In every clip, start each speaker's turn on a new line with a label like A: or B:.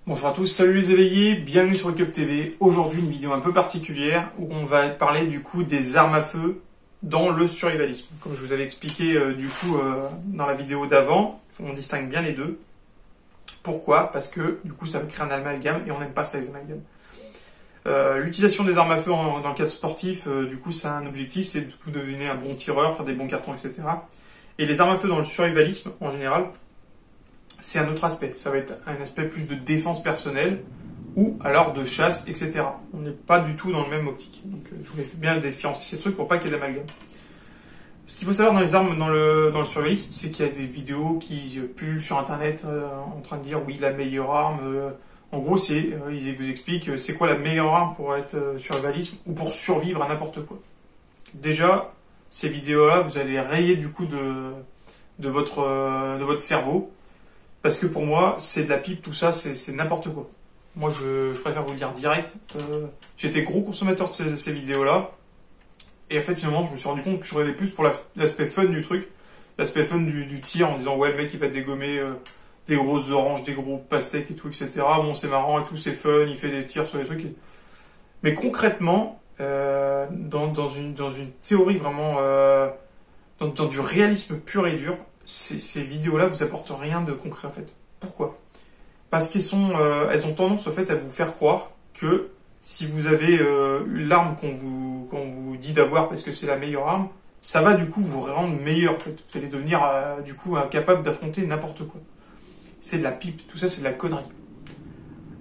A: Bonjour à tous, salut les éveillés, bienvenue sur Wake Up TV. Aujourd'hui une vidéo un peu particulière où on va parler du coup des armes à feu dans le survivalisme. Comme je vous avais expliqué dans la vidéo d'avant, on distingue bien les deux. Pourquoi? Parce que du coup ça va créer un amalgame et on n'aime pas ça les amalgames. L'utilisation des armes à feu dans le cadre sportif, du coup ça a un objectif, c'est de devenir un bon tireur, faire des bons cartons, etc. Et les armes à feu dans le survivalisme en général, c'est un autre aspect. Ça va être un aspect plus de défense personnelle ou alors de chasse, etc. On n'est pas du tout dans le même optique. Donc je voulais bien différencier ces trucs pour pas qu'il y ait d'amalgame. Ce qu'il faut savoir dans les armes, dans le survivalisme, c'est qu'il y a des vidéos qui pullulent sur internet en train de dire oui, la meilleure arme. En gros, ils vous expliquent c'est quoi la meilleure arme pour être survivalisme ou pour survivre à n'importe quoi. Déjà, ces vidéos-là, vous allez rayer du coup de votre cerveau. Parce que pour moi, c'est de la pipe, tout ça, c'est n'importe quoi. Moi, je préfère vous le dire direct. J'étais gros consommateur de ces vidéos-là. Et en fait, finalement, je me suis rendu compte que je regardais plus pour l'aspect fun du truc. L'aspect fun du tir, en disant, ouais, le mec, il va dégommer des grosses oranges, des gros pastèques et tout, etc. Bon, c'est marrant et tout, c'est fun, il fait des tirs sur les trucs. Mais concrètement, dans une théorie vraiment... dans du réalisme pur et dur, ces vidéos-là vous apportent rien de concret en fait. Pourquoi? Parce qu'elles ont tendance en fait à vous faire croire que si vous avez l'arme qu'on vous dit d'avoir parce que c'est la meilleure arme, ça va du coup vous rendre meilleur en fait. Vous allez devenir du coup incapable d'affronter n'importe quoi. C'est de la pipe, tout ça c'est de la connerie.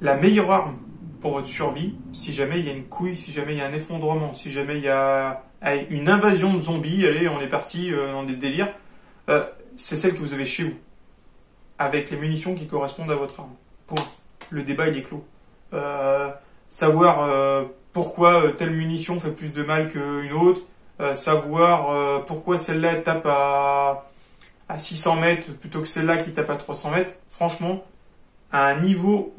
A: La meilleure arme pour votre survie, si jamais il y a une couille, si jamais il y a un effondrement, si jamais il y a une invasion de zombies, allez, on est parti dans des délires, c'est celle que vous avez chez vous, avec les munitions qui correspondent à votre arme. Point. Le débat, il est clos. Savoir pourquoi telle munition fait plus de mal qu'une autre, savoir pourquoi celle-là tape à 600 mètres plutôt que celle-là qui tape à 300 mètres, franchement, à un niveau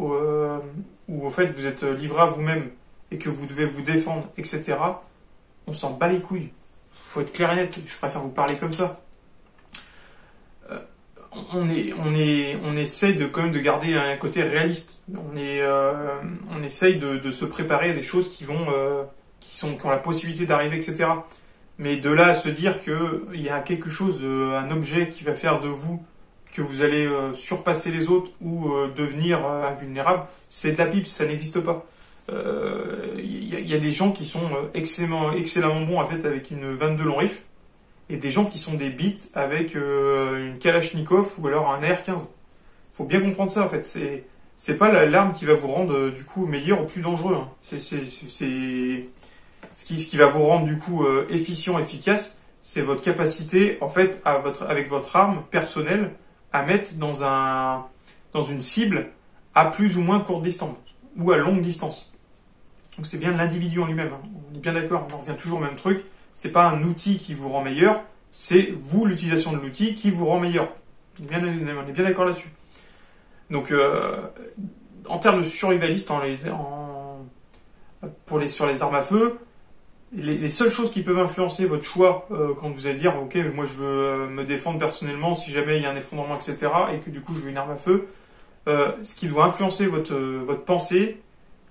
A: où en fait vous êtes livré à vous-même et que vous devez vous défendre, etc., on s'en bat les couilles. Faut être clair et net, je préfère vous parler comme ça. On essaye quand même de garder un côté réaliste. On essaye de se préparer à des choses qui ont la possibilité d'arriver, etc. Mais de là à se dire qu'il y a quelque chose, un objet qui va faire de vous que vous allez surpasser les autres ou devenir invulnérable, c'est de la pipe, ça n'existe pas. Y a des gens qui sont excellemment bons en fait avec une 22 long rifle et des gens qui sont des bites avec une Kalachnikov ou alors un AR-15. Faut bien comprendre ça en fait. C'est pas l'arme qui va vous rendre du coup meilleur ou plus dangereux. Hein. Ce qui va vous rendre du coup efficient, efficace, c'est votre capacité en fait avec votre arme personnelle à mettre dans une cible à plus ou moins courte distance ou à longue distance. Donc c'est bien l'individu en lui-même. Hein. On est bien d'accord, on en revient toujours au même truc. C'est pas un outil qui vous rend meilleur, c'est vous l'utilisation de l'outil qui vous rend meilleur. On est bien d'accord là-dessus. Donc en termes de survivaliste, sur les armes à feu, les seules choses qui peuvent influencer votre choix quand vous allez dire ok moi je veux me défendre personnellement si jamais il y a un effondrement, etc., et que du coup je veux une arme à feu, ce qui doit influencer votre pensée,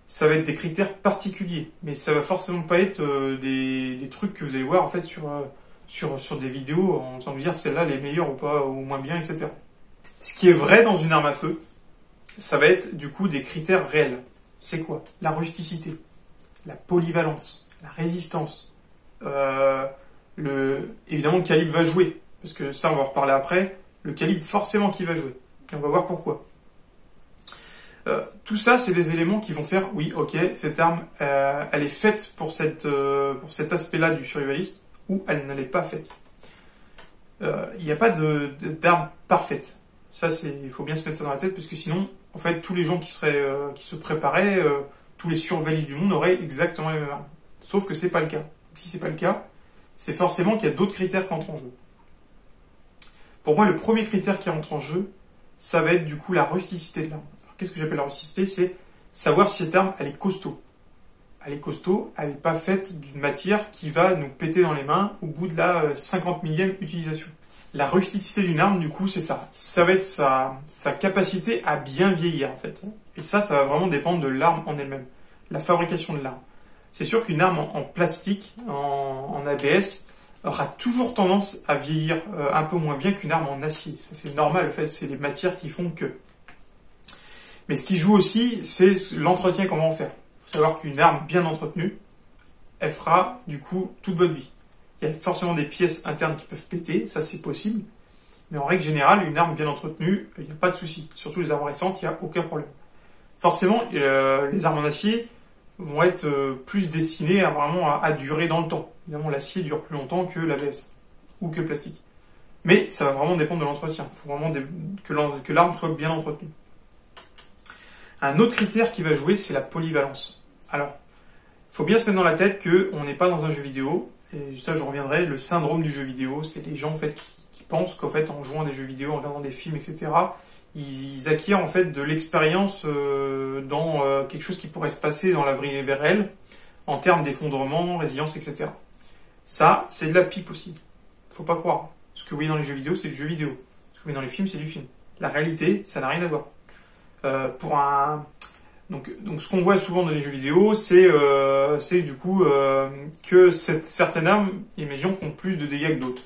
A: ça va être des critères particuliers, mais ça va forcément pas être des trucs que vous allez voir en fait sur des vidéos en train de vous dire celle-là elle est meilleure ou pas ou moins bien, etc. Ce qui est vrai dans une arme à feu, ça va être du coup des critères réels. C'est quoi? La rusticité, la polyvalence, la résistance, évidemment le calibre va jouer, parce que ça on va en reparler après, le calibre forcément qui va jouer, et on va voir pourquoi. Tout ça c'est des éléments qui vont faire, oui ok, cette arme elle est faite pour cet aspect-là du survivaliste, ou elle ne l'est pas faite. Il n'y a pas d'arme parfaite. Ça il faut bien se mettre ça dans la tête, parce que sinon, en fait, tous les gens qui se préparaient, tous les survivalistes du monde auraient exactement les mêmes armes. Sauf que c'est pas le cas. Si c'est pas le cas, c'est forcément qu'il y a d'autres critères qui entrent en jeu. Pour moi, le premier critère qui entre en jeu, ça va être du coup la rusticité de l'arme. Alors, qu'est-ce que j'appelle la rusticité? C'est savoir si cette arme, elle est costaud. Elle est costaud, elle n'est pas faite d'une matière qui va nous péter dans les mains au bout de la 50 millième utilisation. La rusticité d'une arme, du coup, c'est ça. Ça va être sa capacité à bien vieillir, en fait. Et ça va vraiment dépendre de l'arme en elle-même, la fabrication de l'arme. C'est sûr qu'une arme en plastique, en ABS, aura toujours tendance à vieillir un peu moins bien qu'une arme en acier. Ça c'est normal, en fait, c'est les matières qui font que. Mais ce qui joue aussi, c'est l'entretien qu'on va en faire. Il faut savoir qu'une arme bien entretenue, elle fera du coup toute votre vie. Il y a forcément des pièces internes qui peuvent péter, ça c'est possible. Mais en règle générale, une arme bien entretenue, il n'y a pas de souci. Surtout les armes récentes, il n'y a aucun problème. Forcément, les armes en acier vont être plus destinées à durer dans le temps. Évidemment, l'acier dure plus longtemps que l'ABS ou que le plastique. Mais ça va vraiment dépendre de l'entretien. Il faut vraiment que l'arme soit bien entretenue. Un autre critère qui va jouer, c'est la polyvalence. Alors, il faut bien se mettre dans la tête qu'on n'est pas dans un jeu vidéo. Et ça, je reviendrai, le syndrome du jeu vidéo, c'est les gens en fait qui pensent qu'en fait, en jouant à des jeux vidéo, en regardant des films, etc., ils acquièrent en fait de l'expérience dans quelque chose qui pourrait se passer dans la vie réelle, en termes d'effondrement, résilience, etc. Ça, c'est de la pipe aussi. Faut pas croire. Ce que vous voyez dans les jeux vidéo, c'est du jeu vidéo. Ce que vous voyez dans les films, c'est du film. La réalité, ça n'a rien à voir. Donc ce qu'on voit souvent dans les jeux vidéo, c'est du coup que certaines armes, imaginons, ont plus de dégâts que d'autres.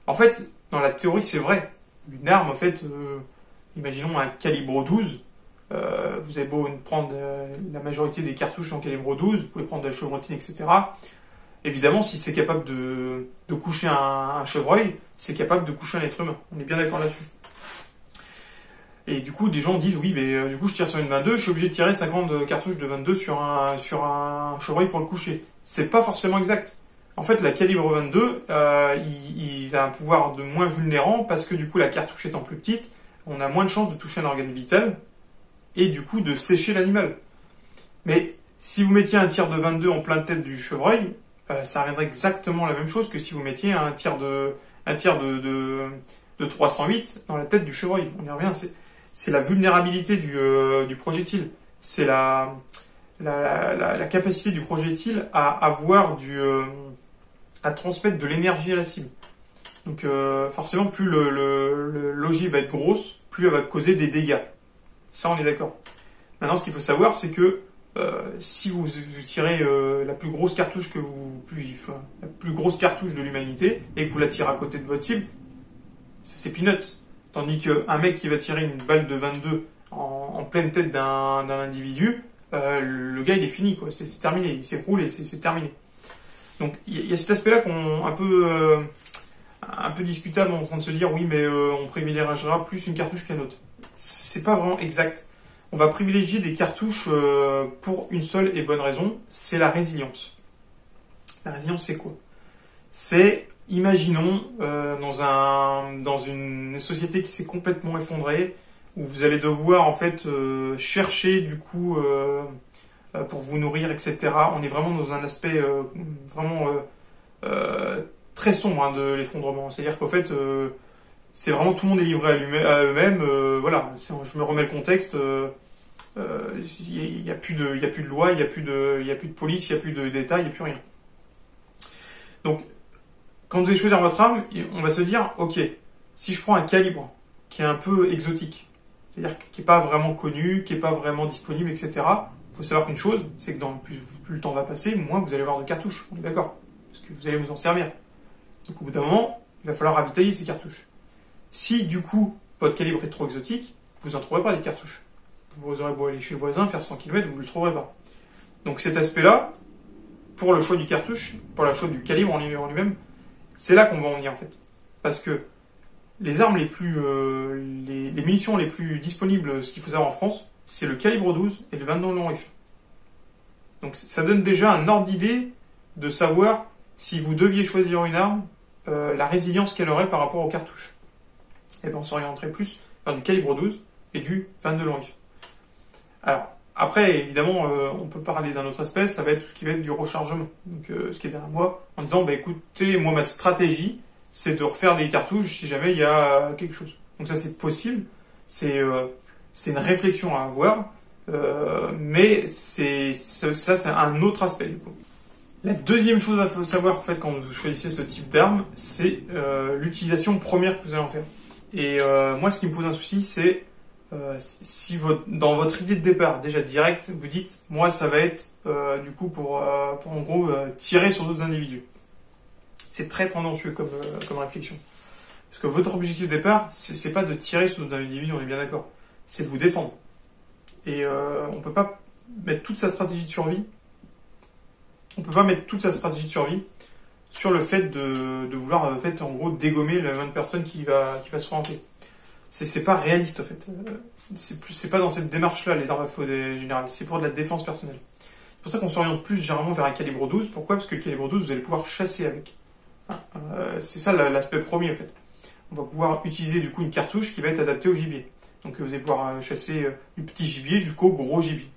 A: En fait, dans la théorie, c'est vrai. Une arme, en fait, imaginons un calibre 12, vous avez beau prendre la majorité des cartouches en calibre 12, vous pouvez prendre de la chevrotine, etc. Évidemment, si c'est capable de coucher un chevreuil, c'est capable de coucher un être humain. On est bien d'accord là-dessus. Et du coup, des gens disent, oui, mais du coup, je tire sur une 22, je suis obligé de tirer 50 cartouches de 22 sur un chevreuil pour le coucher. C'est pas forcément exact. En fait, la calibre 22, il a un pouvoir de moins vulnérant parce que du coup, la cartouche étant plus petite, on a moins de chances de toucher un organe vital et du coup de sécher l'animal. Mais si vous mettiez un tir de 22 en pleine tête du chevreuil, ça reviendrait exactement la même chose que si vous mettiez un tir de 308 dans la tête du chevreuil. On y revient, c'est la vulnérabilité du projectile. C'est la capacité du projectile à transmettre de l'énergie à la cible. Donc forcément, plus l'ogive va être grosse, plus elle va causer des dégâts. Ça, on est d'accord. Maintenant, ce qu'il faut savoir, c'est que si vous tirez la plus grosse cartouche la plus grosse cartouche de l'humanité et que vous la tirez à côté de votre cible, c'est peanuts. Tandis qu'un mec qui va tirer une balle de 22 en pleine tête d'un individu, le gars il est fini, quoi. C'est terminé, il s'écroule et c'est terminé. Donc il y a cet aspect-là qu'on un peu discutable en train de se dire oui mais on privilégiera plus une cartouche qu'un autre. C'est pas vraiment exact. On va privilégier des cartouches pour une seule et bonne raison, c'est la résilience. La résilience c'est quoi? C'est, imaginons, dans une société qui s'est complètement effondrée, où vous allez devoir en fait chercher du coup pour vous nourrir, etc. On est vraiment dans un aspect vraiment très sombre de l'effondrement. C'est-à-dire qu'en fait, c'est vraiment tout le monde est livré à eux-mêmes. Voilà, je me remets le contexte. Il y a plus de loi, il y a plus de police, il y a plus d'État, il y a plus rien. Donc, quand vous allez choisir votre arme, on va se dire, ok, si je prends un calibre qui est un peu exotique, c'est-à-dire qui n'est pas vraiment connu, qui n'est pas vraiment disponible, etc. Il faut savoir qu'une chose, c'est que plus le temps va passer, moins vous allez avoir de cartouches. On est d'accord? Parce que vous allez vous en servir. Donc au bout d'un moment, il va falloir ravitailler ces cartouches. Si du coup, votre calibre est trop exotique, vous n'en trouverez pas des cartouches. Vous aurez beau aller chez le voisin, faire 100 km, vous ne le trouverez pas. Donc cet aspect-là, pour le choix du cartouche, pour le choix du calibre en lui-même, c'est là qu'on va en venir en fait. Parce que les armes les munitions les plus disponibles, ce qu'il faut savoir en France, c'est le calibre 12 et le 22 long rifle. Donc ça donne déjà un ordre d'idée de savoir si vous deviez choisir une arme, la résilience qu'elle aurait par rapport aux cartouches. Et bien on s'orienterait plus vers du calibre 12 et du 22 long rifle. Alors, après, évidemment, on peut parler d'un autre aspect, ça va être tout ce qui va être du rechargement. Donc, ce qui est derrière moi, en disant, écoutez, moi, ma stratégie, c'est de refaire des cartouches si jamais il y a quelque chose. Donc ça, c'est possible, c'est une réflexion à avoir, mais ça, c'est un autre aspect, du coup. La deuxième chose à savoir, en fait, quand vous choisissez ce type d'arme, c'est l'utilisation première que vous allez en faire. Et moi, ce qui me pose un souci, c'est Dans votre idée de départ, déjà direct, vous dites, moi ça va être du coup pour en gros tirer sur d'autres individus. C'est très tendancieux comme réflexion. Parce que votre objectif de départ, c'est pas de tirer sur d'autres individus, on est bien d'accord. C'est de vous défendre. Et on peut pas mettre toute sa stratégie de survie. On peut pas mettre toute sa stratégie de survie sur le fait de vouloir en gros dégommer la bonne personne qui va se présenter. C'est pas réaliste en fait. C'est pas dans cette démarche-là les armes à feu générales. C'est pour de la défense personnelle. C'est pour ça qu'on s'oriente plus généralement vers un calibre 12. Pourquoi? Parce que le calibre 12, vous allez pouvoir chasser avec. C'est ça l'aspect premier en fait. On va pouvoir utiliser du coup une cartouche qui va être adaptée au gibier. Donc vous allez pouvoir chasser du petit gibier jusqu'au gros gibier.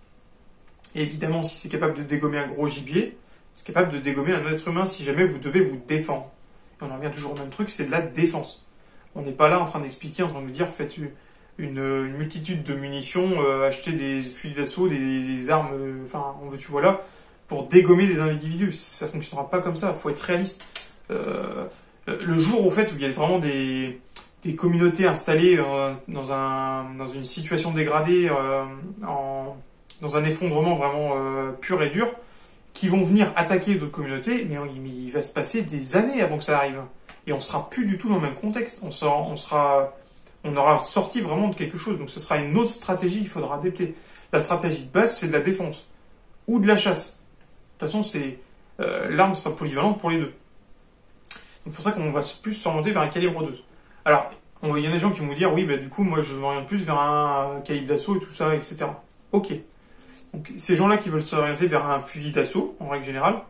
A: Et évidemment, si c'est capable de dégommer un gros gibier, c'est capable de dégommer un être humain si jamais vous devez vous défendre. Et on en revient toujours au même truc, c'est de la défense. On n'est pas là en train d'expliquer, en train de dire faites une multitude de munitions, achetez des fusils d'assaut, des armes, voilà, pour dégommer les individus. Ça fonctionnera pas comme ça, il faut être réaliste. Le jour au fait où il y a vraiment des communautés installées dans une situation dégradée, dans un effondrement vraiment pur et dur, qui vont venir attaquer d'autres communautés, mais il va se passer des années avant que ça arrive. Et on sera plus du tout dans le même contexte. On aura sorti vraiment de quelque chose. Donc ce sera une autre stratégie qu'il faudra adapter. La stratégie de base, c'est de la défense. Ou de la chasse. De toute façon, l'arme sera polyvalente pour les deux. C'est pour ça qu'on va plus s'orienter vers un calibre 12. Alors, il y en a des gens qui vont vous dire, oui, du coup, moi je m'oriente plus vers un calibre d'assaut et tout ça, etc. Ok. Donc ces gens-là qui veulent s'orienter vers un fusil d'assaut, en règle générale,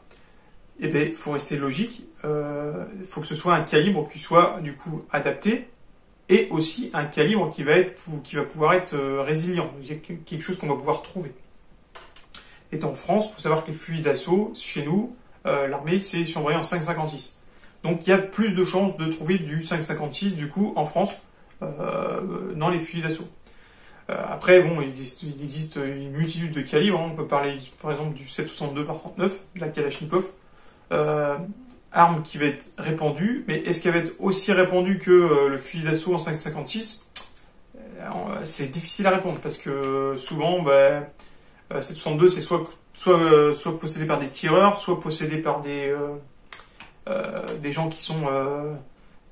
A: il faut rester logique. Faut que ce soit un calibre qui soit du coup adapté et aussi un calibre qui va pouvoir être résilient, quelque chose qu'on va pouvoir trouver. Et en France, il faut savoir que les fusils d'assaut, chez nous, l'armée, c'est surveillé en 5,56. Donc il y a plus de chances de trouver du 5,56 du coup en France dans les fusils d'assaut. Après, il existe une multitude de calibres. On peut parler par exemple du 7,62 par 39, de la Kalachnikov. Arme qui va être répandue, mais est-ce qu'elle va être aussi répandue que le fusil d'assaut en 5,56 ? C'est difficile à répondre parce que souvent, 7,62 c'est soit possédé par des tireurs, soit possédé par des gens qui sont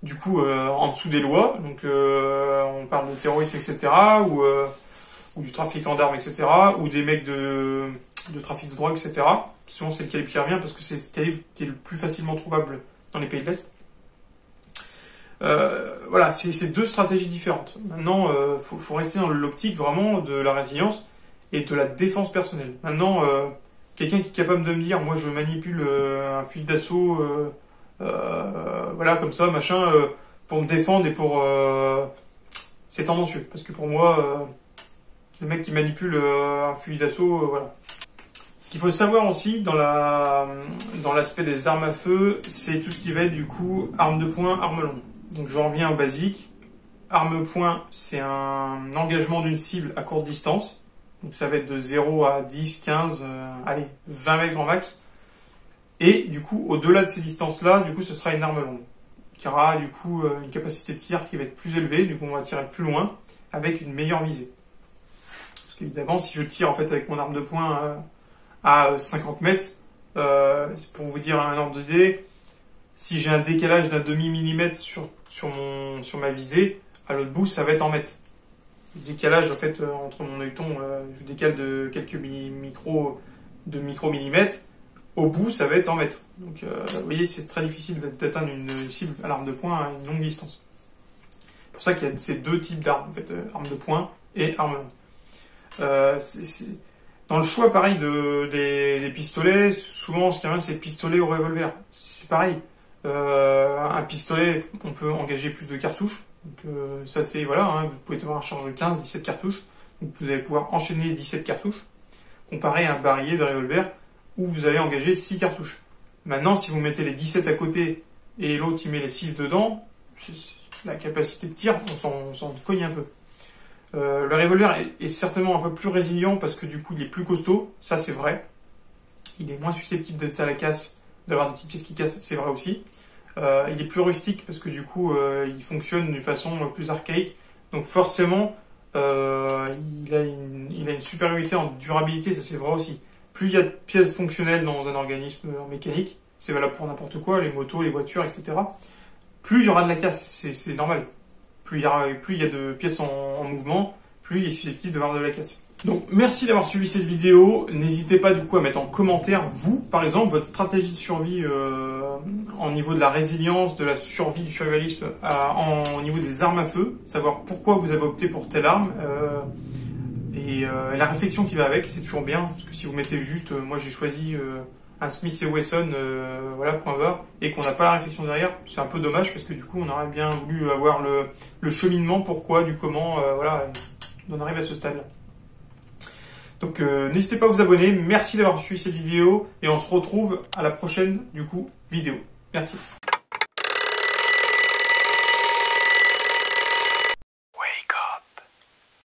A: du coup en dessous des lois. Donc on parle de terrorisme, etc. Ou du trafiquant d'armes, etc. Ou des mecs de trafic de drogue, etc. Souvent c'est le calibre qui revient parce que c'est ce calibre qui est le plus facilement trouvable dans les pays de l'Est. Voilà, c'est deux stratégies différentes. Maintenant, faut rester dans l'optique vraiment de la résilience et de la défense personnelle. Maintenant, quelqu'un qui est capable de me dire, moi je manipule un fusil d'assaut, voilà, comme ça, machin, pour me défendre et pour... c'est tendancieux, parce que pour moi, le mec qui manipule un fusil d'assaut, voilà. Ce qu'il faut savoir aussi dans l'aspect des armes à feu, c'est tout ce qui va être du coup arme de poing, arme longue. Donc je reviens au basique. Arme poing, c'est un engagement d'une cible à courte distance. Donc ça va être de 0 à 10, 15, 20 mètres en max. Et du coup, au-delà de ces distances-là, du coup, ce sera une arme longue. Qui aura du coup une capacité de tir qui va être plus élevée. Du coup, on va tirer plus loin avec une meilleure visée. Parce qu'évidemment, si je tire en fait avec mon arme de poing à 50 mètres, c'est pour vous dire un ordre d'idée, si j'ai un décalage d'un demi-millimètre sur ma visée, à l'autre bout, ça va être en mètres. Le décalage, en fait, entre mon œilleton, je décale de quelques micromillimètres, au bout, ça va être en mètres. Donc, vous voyez, c'est très difficile d'atteindre une cible à l'arme de poing à une longue distance. C'est pour ça qu'il y a ces deux types d'armes, en fait, arme de poing et arme longue. Dans le choix, pareil, des pistolets, souvent, ce qui revient, c'est pistolet ou revolver. C'est pareil. Un pistolet, on peut engager plus de cartouches. Donc, ça, c'est, voilà, hein, vous pouvez avoir un charge de 15, 17 cartouches. Donc, vous allez pouvoir enchaîner 17 cartouches. Comparé à un barillet de revolver où vous allez engager 6 cartouches. Maintenant, si vous mettez les 17 à côté et l'autre, il met les 6 dedans, la capacité de tir, on s'en cogne un peu. Le revolver est certainement un peu plus résilient parce que du coup il est plus costaud, ça c'est vrai. Il est moins susceptible d'être à la casse, d'avoir des petites pièces qui cassent, c'est vrai aussi. Il est plus rustique parce que du coup il fonctionne d'une façon plus archaïque. Donc forcément, il a une supériorité en durabilité, ça c'est vrai aussi. Plus il y a de pièces fonctionnelles dans un organisme en mécanique, c'est valable pour n'importe quoi, les motos, les voitures, etc. Plus il y aura de la casse, c'est normal. Plus il y a de pièces en mouvement, plus il est susceptible d'avoir de la casse. Donc merci d'avoir suivi cette vidéo. N'hésitez pas du coup à mettre en commentaire, vous, par exemple, votre stratégie de survie en niveau de la résilience, de la survie, du survivalisme, au niveau des armes à feu, savoir pourquoi vous avez opté pour telle arme. Et la réflexion qui va avec, c'est toujours bien, parce que si vous mettez juste, moi j'ai choisi un Smith & Wesson, voilà, point barre, et qu'on n'a pas la réflexion derrière, c'est un peu dommage, parce que du coup on aurait bien voulu avoir le cheminement, pourquoi, du comment, voilà, on arrive à ce stade-là. Donc n'hésitez pas à vous abonner, merci d'avoir suivi cette vidéo, et on se retrouve à la prochaine, du coup, vidéo. Merci.